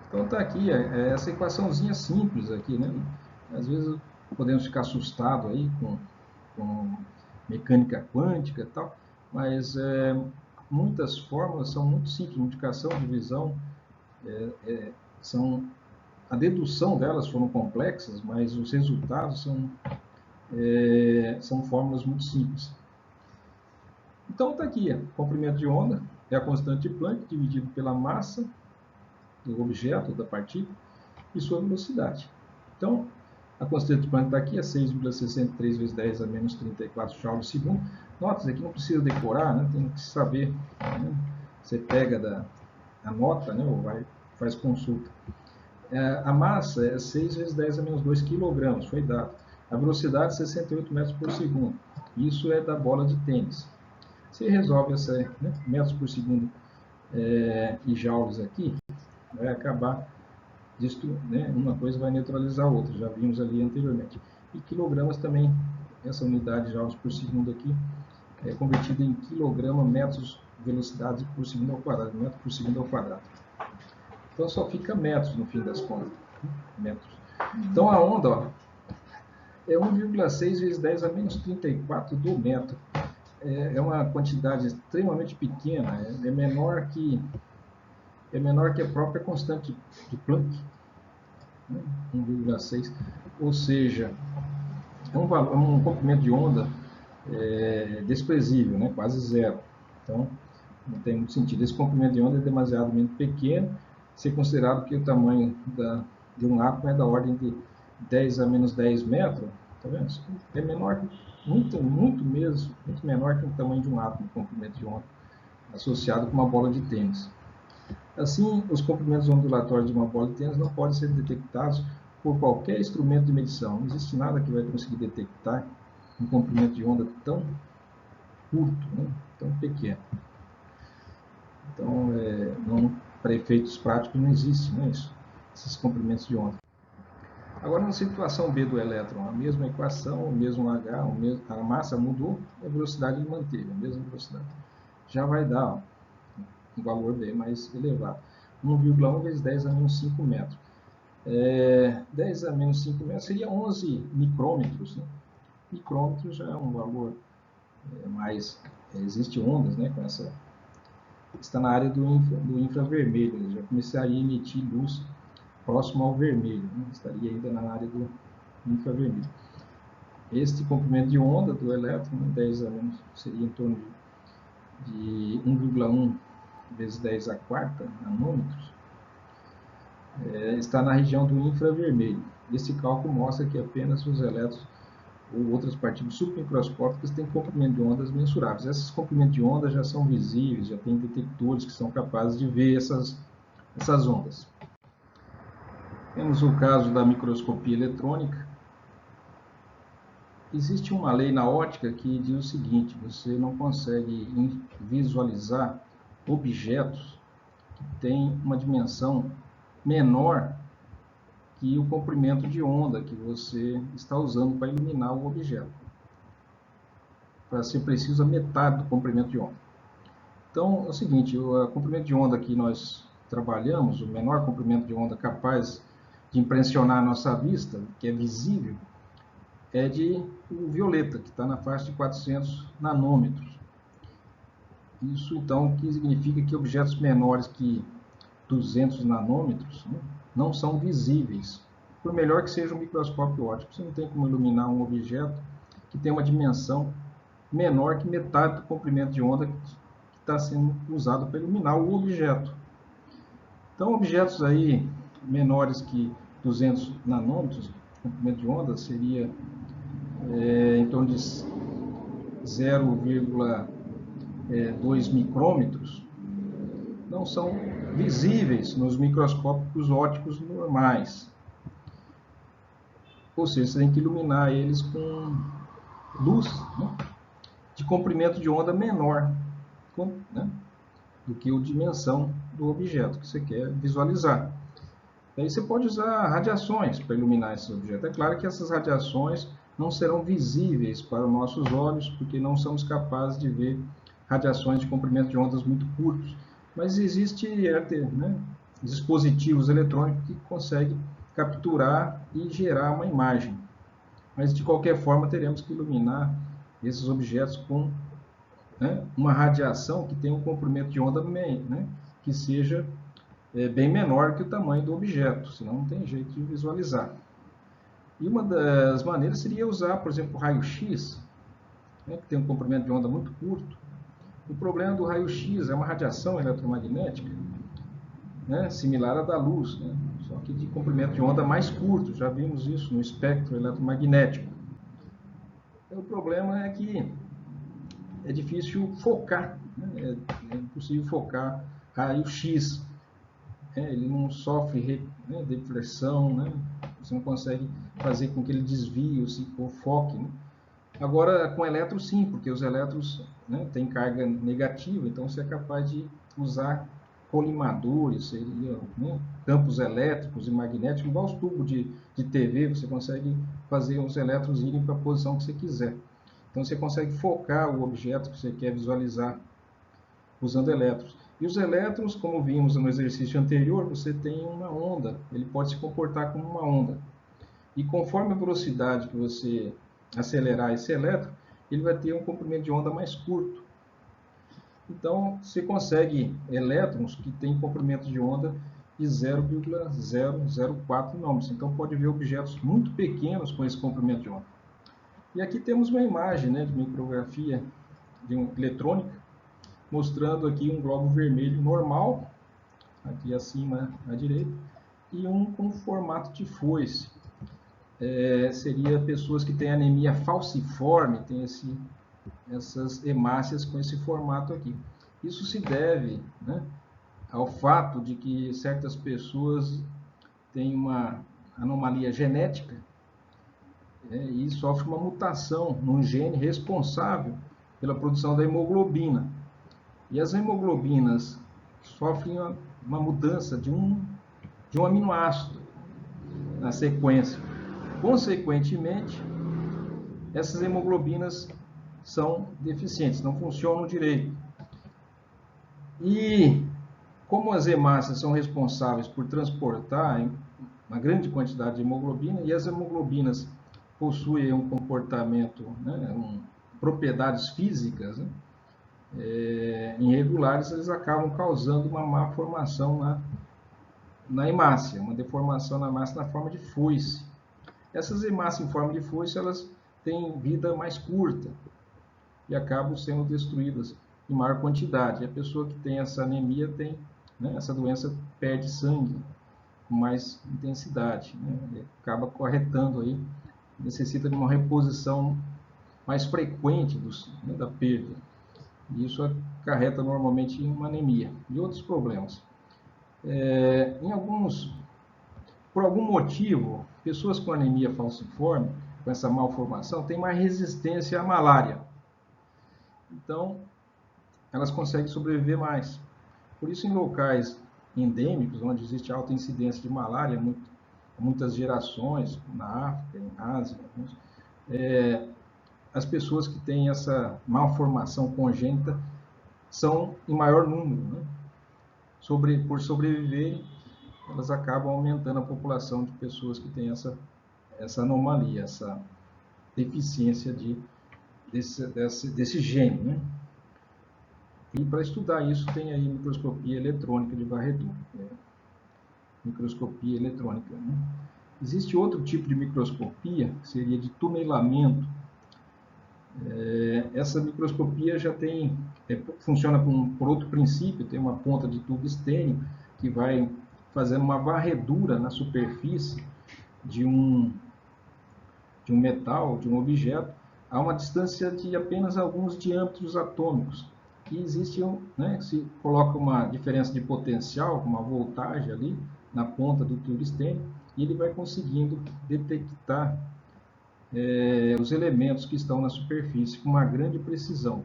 Então, está aqui essa equaçãozinha simples aqui, né? Às vezes podemos ficar assustados aí com mecânica quântica e tal, mas muitas fórmulas são muito simples, multiplicação, divisão, a dedução delas foram complexas, mas os resultados são fórmulas muito simples. Então está aqui, comprimento de onda é a constante de Planck dividido pela massa do objeto, da partícula, e sua velocidade. Então, a constante de Planck está aqui, é 6,63 vezes 10 a menos 34 joules por segundo. Notas aqui não precisa decorar, né? Tem que saber, né? Você pega a nota, né? Ou faz consulta. A massa é 6 vezes 10 a menos 2 kg, foi dado. A velocidade 68 metros por segundo. Isso é da bola de tênis. Você resolve essa, né, metros por segundo e joules aqui, vai acabar né, uma coisa vai neutralizar a outra, já vimos ali anteriormente. E quilogramas também, essa unidade de joules por segundo aqui é convertida em quilograma, metros, velocidade por segundo ao quadrado, metro por segundo ao quadrado. Então só fica metros no fim das contas, metros. Então a onda, ó, é 1,6 vezes 10 a menos 34 do metro. É uma quantidade extremamente pequena, é menor que a própria constante de Planck, né? 1,6, ou seja, um comprimento de onda desprezível, né? Quase zero. Então, não tem muito sentido. Esse comprimento de onda é demasiadamente pequeno, se considerado que o tamanho de um átomo é da ordem de 10 a menos 10 metros, tá vendo? É menor, muito mesmo, muito menor que o tamanho de um átomo, o comprimento de onda, associado com uma bola de tênis. Assim, os comprimentos ondulatórios de uma bola de tênis não podem ser detectados por qualquer instrumento de medição. Não existe nada que vai conseguir detectar um comprimento de onda tão curto, né? Tão pequeno. Então, para efeitos práticos, não existe, né, esses comprimentos de onda. Agora, na situação B do elétron, a mesma equação, o mesmo H, a massa mudou, a velocidade ele manteve, a mesma velocidade. Já vai dar um valor bem mais elevado. 1,1 vezes 10 a menos 5 metros. 10 a menos 5 metros seria 11 micrômetros. Né? Micrômetros já é um valor mais... Existem ondas, né, com essa... Está na área do infravermelho, ele já começaria a emitir luz próximo ao vermelho, né? Estaria ainda na área do infravermelho. Este comprimento de onda do elétron, 10 a menos, seria em torno de 1,1 vezes 10 a quarta nanômetros, está na região do infravermelho. Esse cálculo mostra que apenas os elétrons ou outras partículas submicroscópicas têm comprimento de ondas mensuráveis. Esses comprimentos de onda já são visíveis, já tem detectores que são capazes de ver essas ondas. Temos o caso da microscopia eletrônica. Existe uma lei na óptica que diz o seguinte: você não consegue visualizar objetos que têm uma dimensão menor que o comprimento de onda que você está usando para iluminar o objeto. Para ser preciso, a metade do comprimento de onda. Então, é o seguinte, o comprimento de onda que nós trabalhamos, o menor comprimento de onda capaz de impressionar a nossa vista, que é visível, é de o violeta, que está na faixa de 400 nanômetros. Isso, então, que significa que objetos menores que 200 nanômetros, né, não são visíveis. Por melhor que seja um microscópio óptico, você não tem como iluminar um objeto que tem uma dimensão menor que metade do comprimento de onda que está sendo usado para iluminar o objeto. Então, objetos aí menores que 200 nanômetros, comprimento de onda seria em torno de 0,2 micrômetros, não são visíveis nos microscópios ópticos normais. Ou seja, você tem que iluminar eles com luz, né, de comprimento de onda menor, né, do que a dimensão do objeto que você quer visualizar. Aí você pode usar radiações para iluminar esses objetos. É claro que essas radiações não serão visíveis para os nossos olhos, porque não somos capazes de ver radiações de comprimento de ondas muito curtos. Mas existem, né, dispositivos eletrônicos que conseguem capturar e gerar uma imagem. Mas, de qualquer forma, teremos que iluminar esses objetos com, né, uma radiação que tenha um comprimento de onda, né, que seja bem menor que o tamanho do objeto, senão não tem jeito de visualizar. E uma das maneiras seria usar, por exemplo, o raio-x, né, que tem um comprimento de onda muito curto. O problema do raio-x é uma radiação eletromagnética, né, similar à da luz, né, só que de comprimento de onda mais curto. Já vimos isso no espectro eletromagnético. O problema é que é difícil focar, né, é impossível focar raio-x. Ele não sofre, né, deflexão, né? Você não consegue fazer com que ele desvie ou foque. Né? Agora, com elétrons, sim, porque os elétrons, né, têm carga negativa, então você é capaz de usar colimadores, seriam, né, campos elétricos e magnéticos, igual os tubos de TV, você consegue fazer os elétrons irem para a posição que você quiser. Então você consegue focar o objeto que você quer visualizar usando elétrons. E os elétrons, como vimos no exercício anterior, você tem uma onda, ele pode se comportar como uma onda. E conforme a velocidade que você acelerar esse elétron, ele vai ter um comprimento de onda mais curto. Então, você consegue elétrons que têm comprimento de onda de 0,004 nanômetros. Então, pode ver objetos muito pequenos com esse comprimento de onda. E aqui temos uma imagem, né, de micrografia eletrônica, mostrando aqui um globo vermelho normal, aqui acima à direita, e um com formato de foice. Seria pessoas que têm anemia falciforme, tem essas hemácias com esse formato aqui. Isso se deve, né, ao fato de que certas pessoas têm uma anomalia genética e sofrem uma mutação num gene responsável pela produção da hemoglobina. E as hemoglobinas sofrem uma mudança de um aminoácido na sequência. Consequentemente, essas hemoglobinas são deficientes, não funcionam direito. E como as hemácias são responsáveis por transportar uma grande quantidade de hemoglobina, e as hemoglobinas possuem um comportamento, né, propriedades físicas, né, irregulares, eles acabam causando uma má formação na hemácia, uma deformação na hemácia na forma de foice. Essas hemácias em forma de foice, elas têm vida mais curta e acabam sendo destruídas em maior quantidade. A pessoa que tem essa anemia tem, né, essa doença perde sangue com mais intensidade, né, acaba corretando aí, necessita de uma reposição mais frequente da perda. E isso acarreta normalmente em uma anemia e outros problemas. Por algum motivo, pessoas com anemia falciforme, com essa malformação, têm mais resistência à malária. Então, elas conseguem sobreviver mais. Por isso, em locais endêmicos, onde existe alta incidência de malária, muitas gerações, na África, em Ásia, as pessoas que têm essa malformação congênita são em maior número, né? Por sobreviverem, elas acabam aumentando a população de pessoas que têm essa anomalia, essa deficiência desse gene, né? E para estudar isso tem aí microscopia eletrônica de varredura, microscopia eletrônica, né? Existe outro tipo de microscopia, que seria de tunelamento. Essa microscopia já funciona por outro princípio, tem uma ponta de tungstênio que vai fazendo uma varredura na superfície de um metal, de um objeto, a uma distância de apenas alguns diâmetros atômicos. E existe né, se coloca uma diferença de potencial, uma voltagem ali na ponta do tungstênio, e ele vai conseguindo detectar os elementos que estão na superfície com uma grande precisão.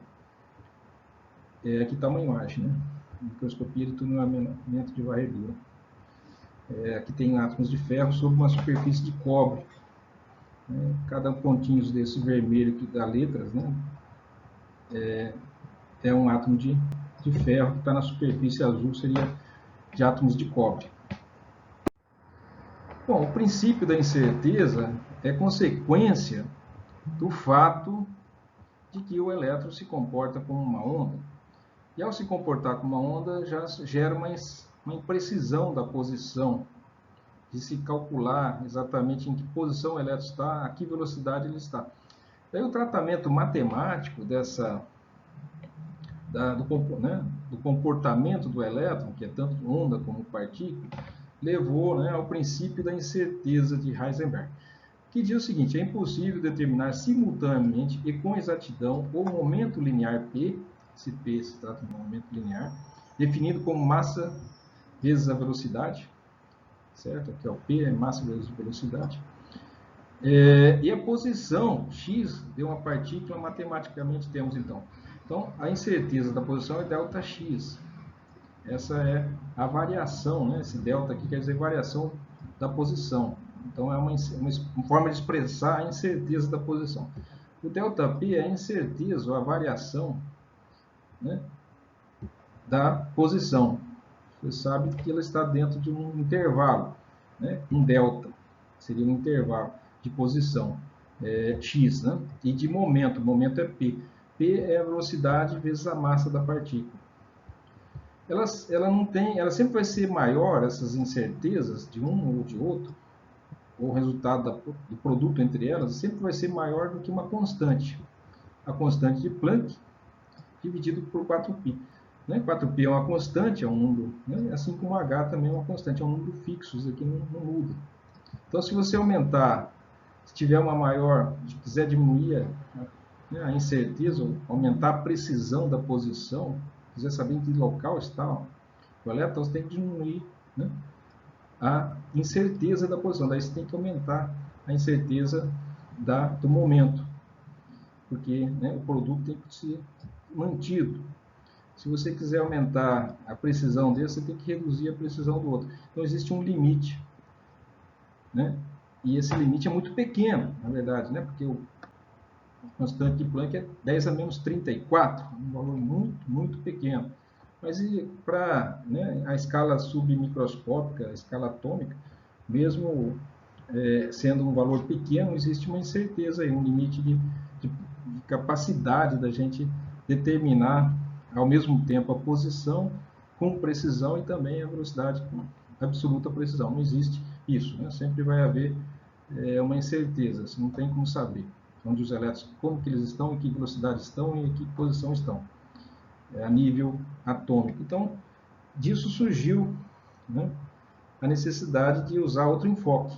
Aqui está uma imagem, né? Microscopia de tunelamento de varredura. Aqui tem átomos de ferro sobre uma superfície de cobre. Cada pontinho desse vermelho que dá letras, né? É um átomo de ferro que está na superfície azul, seria de átomos de cobre. Bom, o princípio da incerteza é consequência do fato de que o elétron se comporta como uma onda. E ao se comportar como uma onda, já gera uma imprecisão da posição, de se calcular exatamente em que posição o elétron está, a que velocidade ele está. Daí o tratamento matemático do comportamento do elétron, que é tanto onda como partícula, levou, né, ao princípio da incerteza de Heisenberg, que diz o seguinte: é impossível determinar simultaneamente e com exatidão o momento linear P, se P se trata de um momento linear, definido como massa vezes a velocidade, certo? Aqui é o P, é massa vezes velocidade. E a posição x de uma partícula, matematicamente temos então. Então, a incerteza da posição é ΔX. Essa é a variação, né? Esse delta aqui quer dizer variação da posição. Então, é uma forma de expressar a incerteza da posição. O ΔP é a incerteza, ou a variação, né, da posição. Você sabe que ela está dentro de um intervalo, né? Um delta, seria um intervalo de posição, x, né? E de momento, o momento é P. P é a velocidade vezes a massa da partícula. Ela sempre vai ser maior, essas incertezas, de um ou de outro, o resultado do produto entre elas sempre vai ser maior do que uma constante. A constante de Planck dividido por 4π. Né? 4π é uma constante, é um número, né? Assim como H também é uma constante, é um número fixo, isso aqui não muda. Então, se você aumentar, se tiver uma maior, se quiser diminuir a incerteza, ou aumentar a precisão da posição, quiser saber em que local está o elétron, você tem que diminuir, né, a incerteza da posição. Daí você tem que aumentar a incerteza do momento, porque, né, o produto tem que ser mantido. Se você quiser aumentar a precisão dele, você tem que reduzir a precisão do outro. Então, existe um limite, né? E esse limite é muito pequeno, na verdade, né? Porque o constante de Planck é 10 a menos 34, um valor muito, muito pequeno. Mas para, né, a escala submicroscópica, a escala atômica, mesmo sendo um valor pequeno, existe uma incerteza aí, um limite de capacidade da gente determinar ao mesmo tempo a posição com precisão e também a velocidade com absoluta precisão. Não existe isso, né? Sempre vai haver uma incerteza, você não tem como saber onde os elétrons, como que eles estão, em que velocidade estão e em que posição estão, a nível atômico. Então, disso surgiu, né, a necessidade de usar outro enfoque.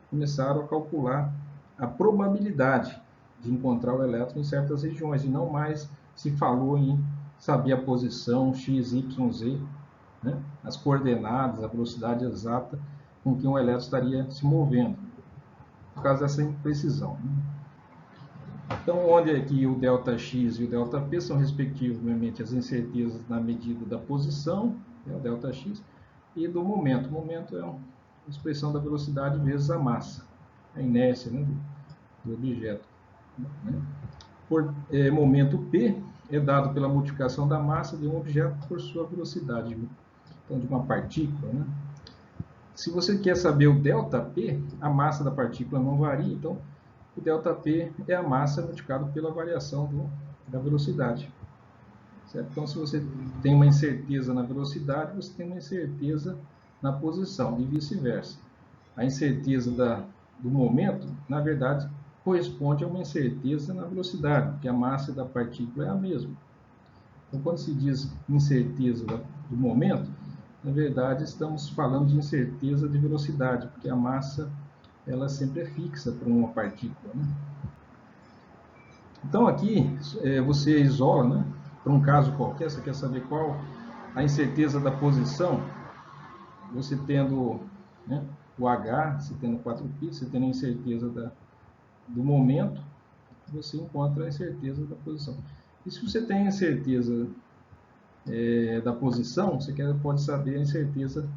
Começaram a calcular a probabilidade de encontrar o elétron em certas regiões, e não mais se falou em saber a posição x, y, z, né, as coordenadas, a velocidade exata com que um elétron estaria se movendo, por causa dessa imprecisão. Então, onde é que o ΔX e o ΔP são, respectivamente, as incertezas na medida da posição, né, o ΔX, e do momento. O momento é uma expressão da velocidade vezes a massa, a inércia, né, do objeto. Né? Momento P é dado pela multiplicação da massa de um objeto por sua velocidade, então, de uma partícula. Né? Se você quer saber o ΔP, a massa da partícula não varia, então o ΔP é a massa multiplicada pela variação da velocidade. Certo? Então, se você tem uma incerteza na velocidade, você tem uma incerteza na posição, e vice-versa. A incerteza do momento, na verdade, corresponde a uma incerteza na velocidade, porque a massa da partícula é a mesma. Então, quando se diz incerteza do momento, na verdade, estamos falando de incerteza de velocidade, porque a massa ela sempre é fixa para uma partícula. Né? Então, aqui, você isola, né, para um caso qualquer, você quer saber qual a incerteza da posição, você tendo, né, o H, você tendo 4π, você tendo a incerteza do momento, você encontra a incerteza da posição. E se você tem a incerteza da posição, você pode saber a incerteza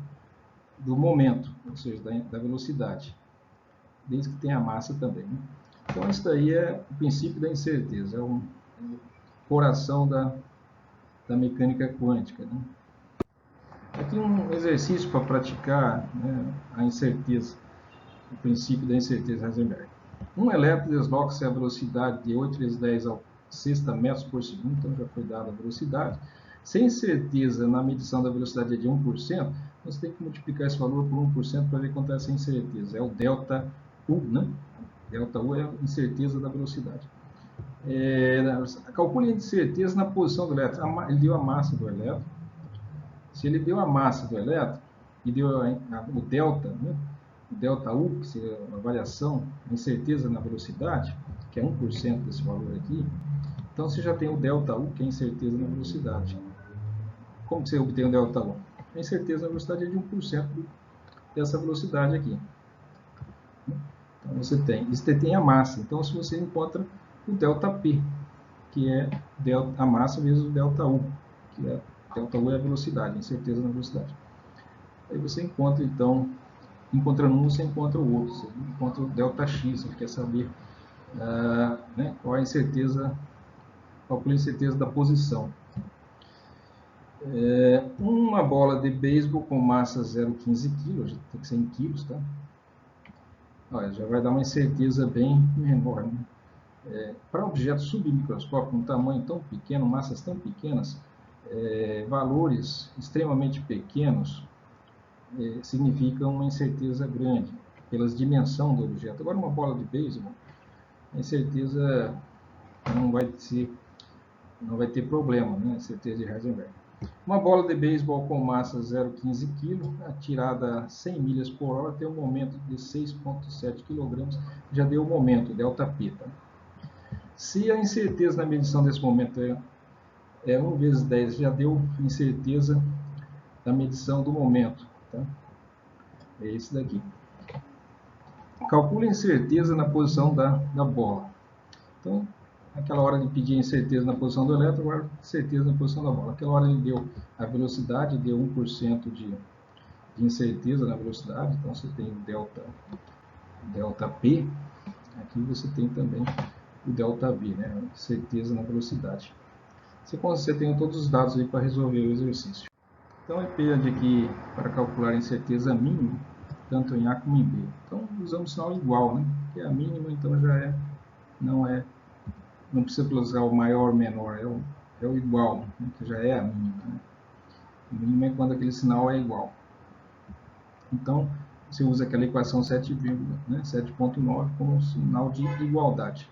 do momento, ou seja, da velocidade, desde que tenha a massa também. Né? Então, isso daí é o princípio da incerteza, é o coração da mecânica quântica. Né? Aqui um exercício para praticar, né, a incerteza, o princípio da incerteza Heisenberg. Um elétron desloca-se a velocidade de 8 vezes 10 ao 6ª metros por segundo, então já foi dada a velocidade. Sem certeza na medição da velocidade de 1%, você tem que multiplicar esse valor por 1% para ver quanto é essa incerteza. É o ΔU, né? ΔU é a incerteza da velocidade. Calcule a incerteza na posição do elétron. Ele deu a massa do elétron. Se ele deu a massa do elétron e deu o delta, né? O ΔU, que seria a variação, a incerteza na velocidade, que é 1% desse valor aqui, então você já tem o ΔU, que é a incerteza na velocidade. Como que você obtém o ΔU? A incerteza na velocidade é de 1% dessa velocidade aqui. Então você tem a massa. Então, se você encontra o ΔP, que é a massa vezes o ΔU, que é ΔU é a velocidade, a incerteza na velocidade. Aí você encontra, então, encontrando um, você encontra o outro, você encontra o ΔX, você quer saber né, qual é a incerteza, calcula a incerteza da posição. Uma bola de beisebol com massa 0,15 kg, tem que ser em quilos, tá? Olha, já vai dar uma incerteza bem menor. Né? Para objetos submicroscópicos, um tamanho tão pequeno, massas tão pequenas, valores extremamente pequenos significam uma incerteza grande. pelas dimensões do objeto. Agora, uma bola de beisebol, a incerteza não vai ter problema, né? Incerteza de Heisenberg. Uma bola de beisebol com massa 0,15 kg, atirada a 100 milhas por hora, tem um momento de 6,7 kg, já deu o momento, ΔP. Tá? Se a incerteza na medição desse momento é 1 vezes 10, já deu incerteza da medição do momento. Tá? É esse daqui. Calcule a incerteza na posição da bola. Então, aquela hora ele pedia incerteza na posição do elétron, agora certeza na posição da bola. Aquela hora ele deu a velocidade, deu 1% de incerteza na velocidade, então você tem o ΔP, aqui você tem também o ΔV, né? Certeza na velocidade. Você tem todos os dados aí para resolver o exercício. Então ele pede aqui para calcular a incerteza mínima, tanto em A como em B. Então usamos o sinal igual, né? Que é a mínima, então já não precisa usar o maior ou menor, é o igual, né? Que já é a mínima. Né? O mínimo é quando aquele sinal é igual. Então você usa aquela equação 7,9 como sinal de igualdade.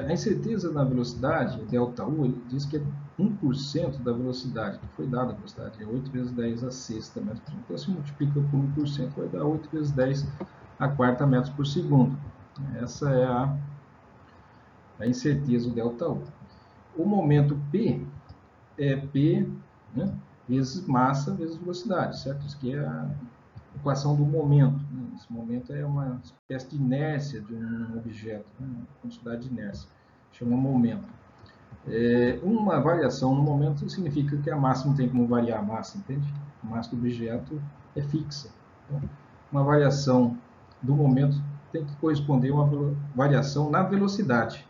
A incerteza na velocidade, ΔU, ele diz que é 1% da velocidade, que foi dada a velocidade, é 8 vezes 10 a sexta metros por segundo. Então, se multiplica por 1%, vai dar 8 vezes 10 a quarta metros por segundo. Essa é a incerteza, o ΔU. O momento P é P, né, vezes massa vezes velocidade, certo? Isso aqui é a equação do momento. Né? Esse momento é uma espécie de inércia de um objeto, né? Uma quantidade de inércia, chama momento. Uma variação no momento significa que a massa não tem como variar a massa, entende? A massa do objeto é fixa. Então, uma variação do momento tem que corresponder a uma variação na velocidade.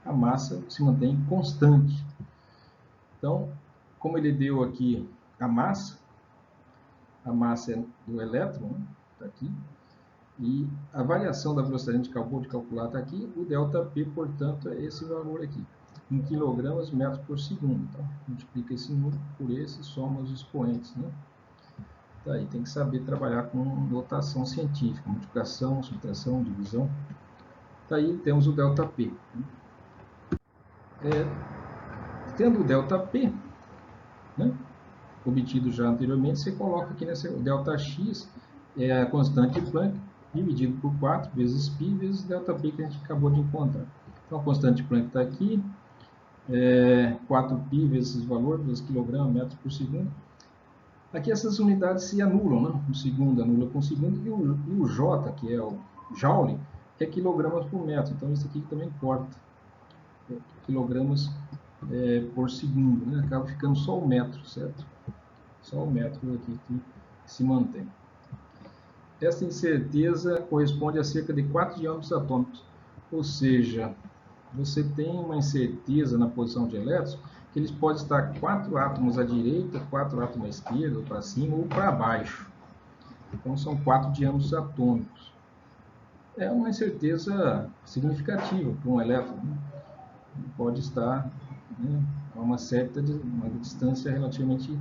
A massa se mantém constante. Então, como ele deu aqui a massa é do elétron, está aqui, e a variação da velocidade que a gente acabou de calcular está aqui, o ΔP, portanto, é esse valor aqui, em quilogramas metros por segundo. Então, multiplica esse número por esse e soma os expoentes. Né? Tá aí, tem que saber trabalhar com notação científica, multiplicação, subtração, divisão. Tá aí, temos o ΔP. Tendo o ΔP, né? Obtido já anteriormente, você coloca aqui nessa ΔX, é a constante de Planck, dividido por 4 vezes π vezes ΔP que a gente acabou de encontrar. Então a constante de Planck está aqui, 4π vezes esse valor, vezes quilograma, metros por segundo. Aqui essas unidades se anulam, né? O segundo anula com o segundo, e o J, que é o Joule, é quilogramas por metro, então isso aqui também importa. Quilogramas por segundo, né? Acaba ficando só o metro, certo? Só o metro aqui que se mantém. Essa incerteza corresponde a cerca de 4 diâmetros atômicos, ou seja, você tem uma incerteza na posição de elétrons que eles podem estar 4 átomos à direita, 4 átomos à esquerda, ou para cima ou para baixo. Então são 4 diâmetros atômicos. É uma incerteza significativa para um elétron. Né? Pode estar, né, a uma distância relativamente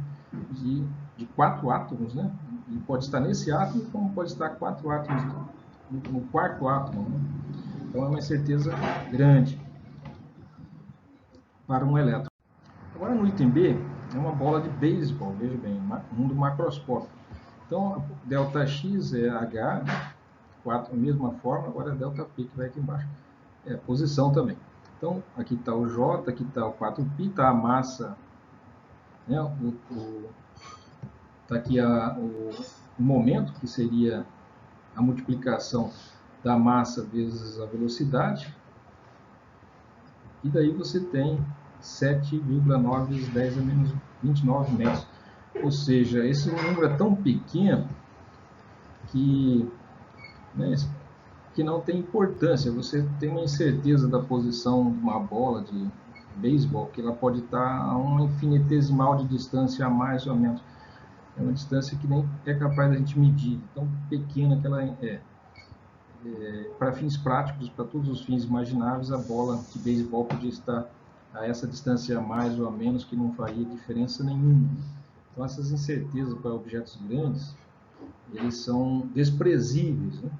de 4 átomos, né? E pode estar nesse átomo, como pode estar 4 átomos no quarto átomo. Né? Então é uma incerteza grande para um elétron. Agora no item B, é uma bola de beisebol, veja bem, mundo macroscópico. Então ΔX é H, né? 4, a mesma forma, agora é ΔP que vai aqui embaixo. É a posição também. Então, aqui está o J, aqui está o 4π, está a massa, né? Está aqui o momento, que seria a multiplicação da massa vezes a velocidade. E daí você tem 7,9 vezes 10 a menos 29 metros. Ou seja, esse número é tão pequeno que, né, que não tem importância. Você tem uma incerteza da posição de uma bola de beisebol, que ela pode estar a uma infinitesimal de distância a mais ou menos. É uma distância que nem é capaz da gente medir, tão pequena que ela é. Para fins práticos, para todos os fins imagináveis, a bola de beisebol podia estar a essa distância a mais ou a menos, que não faria diferença nenhuma. Então essas incertezas para objetos grandes eles são desprezíveis, né?